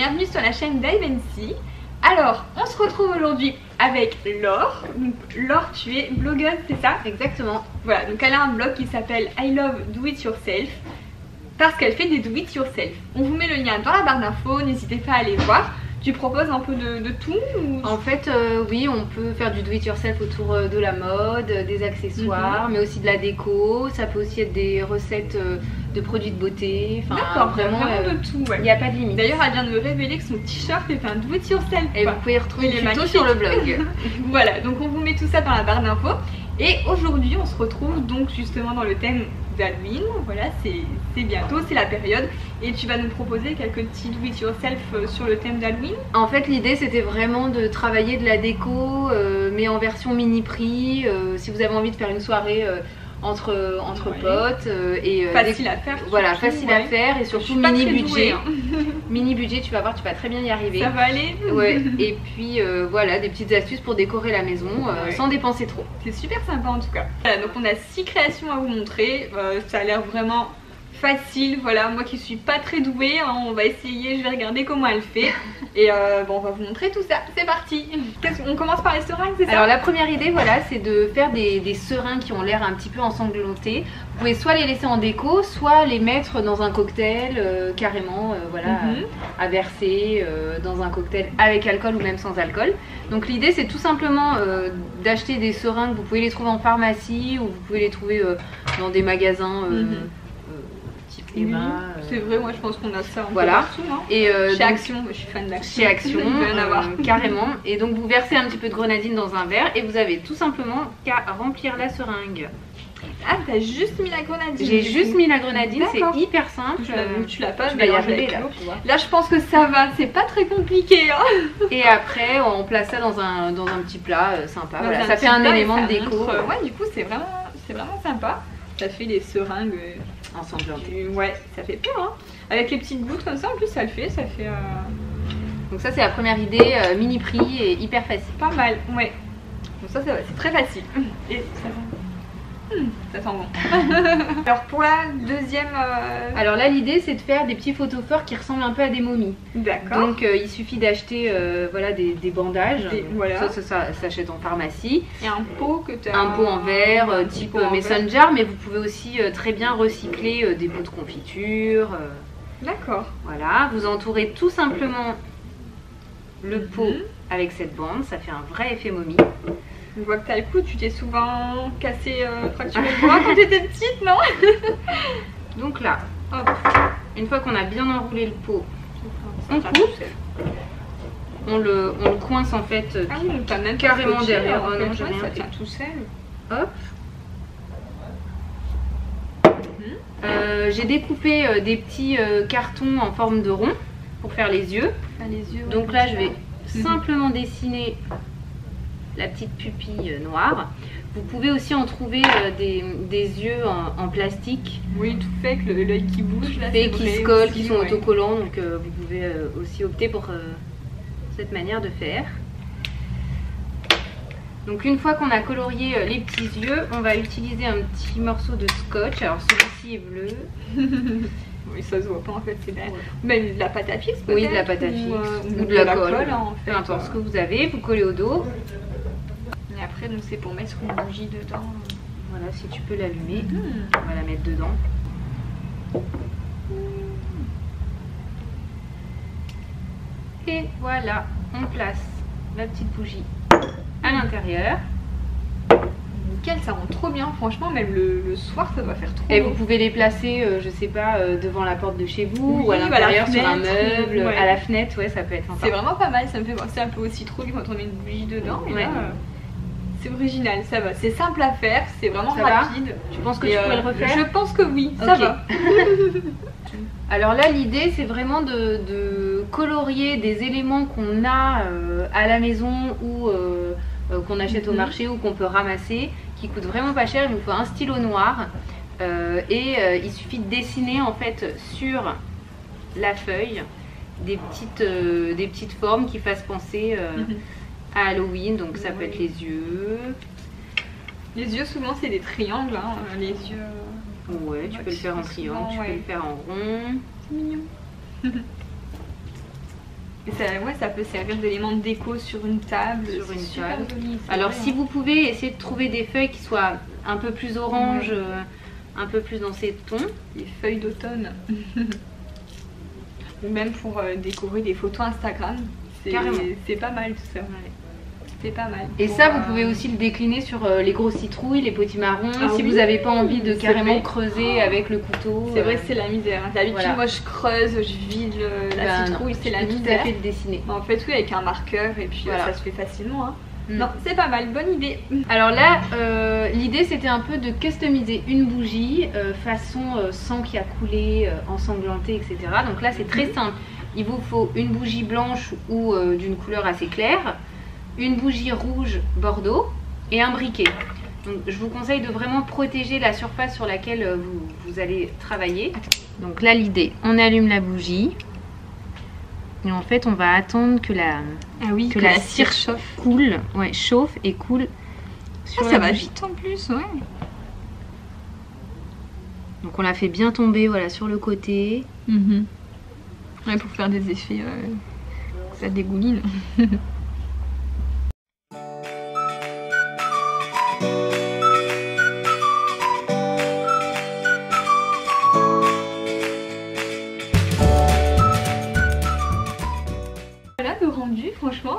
bienvenue sur la chaîne Dive & See. Alors, on se retrouve aujourd'hui avec Laure. Donc, Laure, tu es blogueuse, c'est ça? Exactement. Voilà, donc elle a un blog qui s'appelle I Love Do It Yourself parce qu'elle fait des do it yourself. On vous met le lien dans la barre d'infos, n'hésitez pas à aller voir. Tu proposes un peu de tout ou... En fait, oui, on peut faire du do it yourself autour de la mode, des accessoires, mais aussi de la déco. Ça peut aussi être des recettes de produits de beauté. D'accord, vraiment de tout. Il n'y a pas de limite. D'ailleurs, elle vient de me révéler que son t-shirt est un do it yourself. Et vous pouvez retrouver les tutos sur le blog. Voilà, donc on vous met tout ça dans la barre d'infos. Et aujourd'hui, on se retrouve donc justement dans le thème d'Halloween. Voilà, c'est bientôt, c'est la période. Et tu vas nous proposer quelques petits do it yourself sur le thème d'Halloween. En fait, l'idée c'était vraiment de travailler de la déco, mais en version mini prix. Si vous avez envie de faire une soirée entre potes et facile à faire. Voilà, facile à faire et surtout mini budget. Douée, hein. Mini budget, tu vas voir, tu vas très bien y arriver. Ça va aller. Ouais. Et puis voilà, des petites astuces pour décorer la maison sans dépenser trop. C'est super sympa en tout cas. Voilà, donc on a 6 créations à vous montrer. Ça a l'air vraiment facile. Voilà, moi qui suis pas très douée, hein, on va essayer, je vais regarder comment elle fait. Et bon, on va vous montrer tout ça. C'est parti. On commence par les seringues, c'est ça? Alors la première idée, voilà, c'est de faire des seringues qui ont l'air un petit peu ensanglantés. Vous pouvez soit les laisser en déco, soit les mettre dans un cocktail carrément, voilà, à verser dans un cocktail avec alcool ou même sans alcool. Donc l'idée c'est tout simplement d'acheter des seringues. Vous pouvez les trouver en pharmacie ou vous pouvez les trouver dans des magasins type Eva. C'est vrai, moi je pense qu'on a ça un voilà. peu partout. Hein. Et chez Action, je suis fan d'Action. Chez Action, carrément. Et donc vous versez un petit peu de grenadine dans un verre et vous avez tout simplement qu'à remplir la seringue. Ah, t'as juste mis la grenadine? J'ai juste mis la grenadine, c'est hyper simple. Tu l'as pas, je vais y arriver là. Là, je pense que ça va, c'est pas très compliqué. Hein. Et après, on place ça dans un petit plat sympa. Voilà, ça fait un élément de déco. Ouais, du coup, c'est vraiment sympa. Ça fait les seringues ensanglantées. Ouais, ça fait peur. Hein. Avec les petites gouttes comme ça, en plus, ça le fait. Donc ça, c'est la première idée, mini prix et hyper facile. Pas mal, ouais. Donc ça, c'est très facile. Et ça ça sent bon. Alors pour la deuxième... Alors là l'idée c'est de faire des petits photos forts qui ressemblent un peu à des momies. D'accord. Donc il suffit d'acheter voilà, des bandages. Voilà. Ça s'achète en pharmacie. Et un pot que tu as... Un pot en verre type mason jar, mais vous pouvez aussi très bien recycler des pots de confiture. D'accord. Voilà, vous entourez tout simplement le pot avec cette bande, ça fait un vrai effet momie. Je vois que t'as le coup, tu t'es souvent cassé, fracturé le bras quand t'étais petite, non? Donc là, hop, une fois qu'on a bien enroulé le pot, on coupe, on le coince en fait même carrément derrière. Oh non, j'ai rien fait tout seul. Hop. J'ai découpé des petits cartons en forme de rond pour faire les yeux. Donc là, je vais simplement dessiner la petite pupille noire. Vous pouvez aussi en trouver des yeux en plastique. Oui, tout fait, que l'œil qui bouge, là, qui se collent, qui sont autocollants. Donc vous pouvez aussi opter pour cette manière de faire. Donc une fois qu'on a colorié les petits yeux, on va utiliser un petit morceau de scotch. Alors celui-ci est bleu. Oui, ça se voit pas en fait, c'est même de la pâte à fixe peut-être. Oui, de la pâte à fixe ou de la colle, en fait, peu importe ce que vous avez, vous collez au dos. Et après, donc c'est pour mettre une bougie dedans. Voilà, si tu peux l'allumer, on va la mettre dedans. Et voilà, on place la petite bougie à l'intérieur. Nickel, ça rend trop bien, franchement, même le soir ça doit faire trop Et beau. vous pouvez les placer, je sais pas, devant la porte de chez vous ou à l'intérieur sur un meuble, à la fenêtre, ouais, ça peut être sympa. C'est vraiment pas mal, ça me fait penser un peu au citrouille quand on met une bougie dedans. Et là, c'est original, ça va, c'est simple à faire, c'est vraiment rapide. Tu penses que tu pourrais le refaire? Je pense que oui, ça va. Alors là l'idée c'est vraiment de colorier des éléments qu'on a à la maison ou qu'on achète au marché ou qu'on peut ramasser, qui coûtent vraiment pas cher. Il nous faut un stylo noir il suffit de dessiner en fait sur la feuille des petites formes qui fassent penser à Halloween. Donc ça peut être les yeux. Les yeux souvent c'est des triangles, hein, les yeux. Ouais, tu peux le faire en triangle, tu peux le faire en rond. C'est mignon. Et ça, ouais, ça peut servir d'élément de déco sur une table. Sur une super table. joli, Alors vrai, si vous pouvez essayer de trouver des feuilles qui soient un peu plus orange, un peu plus dans ces tons. les feuilles d'automne. Ou même pour décorer des photos Instagram. C'est pas mal tout ça. Ouais. C'est pas mal. Et ça, vous pouvez aussi le décliner sur les grosses citrouilles, les potimarrons. Ah si oui, vous n'avez pas envie de c'est carrément vrai. creuser avec le couteau. C'est vrai que c'est la misère. D'habitude, voilà. moi je creuse, je vide la citrouille, c'est la tout à misère. fait de dessiner. Mais en fait, oui, avec un marqueur et puis Voilà. ça se fait facilement. Hein. Mm. Non, c'est pas mal, bonne idée. Alors là, l'idée c'était un peu de customiser une bougie façon sang qui a coulé, ensanglanté, etc. Donc là c'est très simple. Il vous faut une bougie blanche ou d'une couleur assez claire, une bougie rouge bordeaux et un briquet. Donc je vous conseille de vraiment protéger la surface sur laquelle vous allez travailler. Donc là l'idée, on allume la bougie et en fait on va attendre que la cire chauffe. coule, ouais, chauffe et coule sur Ah, la ça va bougie. vite en plus, ouais. Donc on la fait bien tomber, voilà, sur le côté. Ouais, pour faire des effets que ça dégouline. Voilà le rendu, franchement,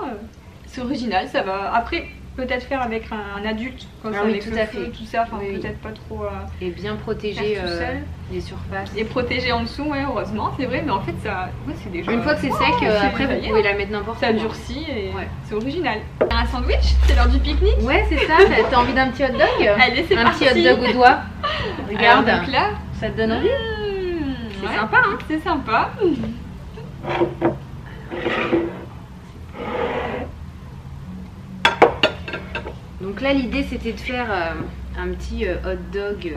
c'est original, ça va. Après, peut-être faire avec un adulte, comme Ah ça, oui, avec tout le à feu, fait. tout ça, enfin Oui, oui. peut-être pas trop. Et bien protéger Faire tout seul. les surfaces. Et protégé en dessous, ouais, heureusement, c'est vrai, mais en fait, ça. Ouais, c'est déjà. Une fois que c'est sec, c'est après vous taillé, pouvez la mettre n'importe où. Ça durcit et Ouais. c'est original. Un sandwich, c'est l'heure du pique-nique. Ouais, c'est ça. T'as envie d'un petit hot dog? Allez, c'est Un parti. petit hot dog au doigt. Regarde, Alors, donc là, ça te donne envie? C'est ouais, sympa, hein? c'est sympa. Donc là, l'idée c'était de faire un petit hot dog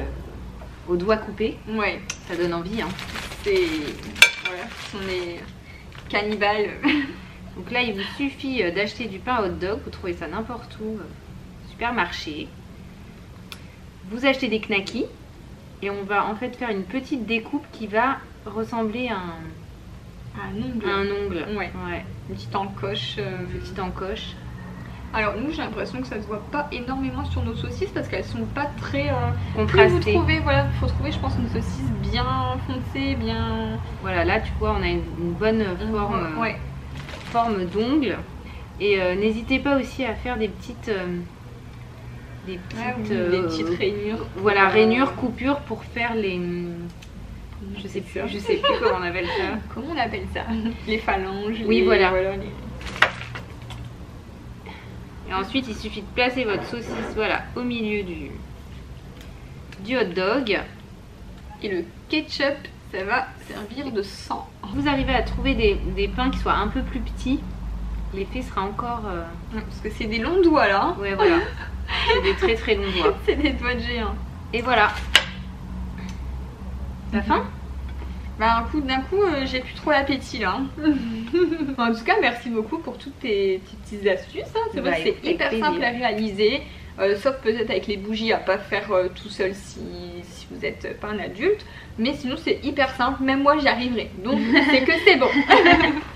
au doigt coupé. Ouais, Ça donne envie, hein. c'est. Voilà, on est cannibales. Donc là, il vous suffit d'acheter du pain hot dog. Vous trouvez ça n'importe où, supermarché. Vous achetez des knackis et on va en fait faire une petite découpe qui va ressembler à Un ongle. un ongle. Ouais. Ouais. Une petite encoche. Une petite encoche. Alors nous, j'ai l'impression que ça se voit pas énormément sur nos saucisses parce qu'elles sont pas très. Plus vous Contrastée. trouvez, voilà, faut trouver, je pense, une saucisse bien foncée, bien. Voilà, là tu vois, on a une bonne forme, Ouais. forme d'ongle. Et n'hésitez pas aussi à faire des petites. Des petites rainures. Voilà, rainures, coupures pour faire les. Je sais plus comment on appelle ça. Comment on appelle ça? Les phalanges. Oui, voilà. les- Et ensuite, il suffit de placer votre saucisse, voilà, au milieu du hot dog. Et le ketchup, ça va servir de sang. Vous arrivez à trouver des pains qui soient un peu plus petits. L'effet sera encore. Parce que c'est des longs doigts là. Hein. Ouais, voilà. C'est des très très longs doigts. C'est des doigts de géant. Et voilà. T'as faim? Bah d'un coup, j'ai plus trop l'appétit là. En tout cas, merci beaucoup pour toutes tes petites astuces. Hein. C'est vrai que c'est hyper simple à réaliser. Sauf peut-être avec les bougies à pas faire tout seul si vous n'êtes pas un adulte. Mais sinon c'est hyper simple, même moi j'y arriverai. Donc c'est que c'est bon.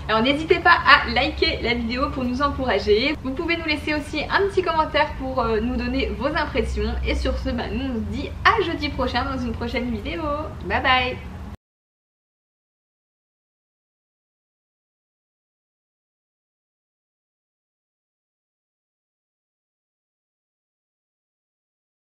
Alors n'hésitez pas à liker la vidéo pour nous encourager. Vous pouvez nous laisser aussi un petit commentaire pour nous donner vos impressions. Et sur ce, nous on se dit à jeudi prochain dans une prochaine vidéo. Bye bye.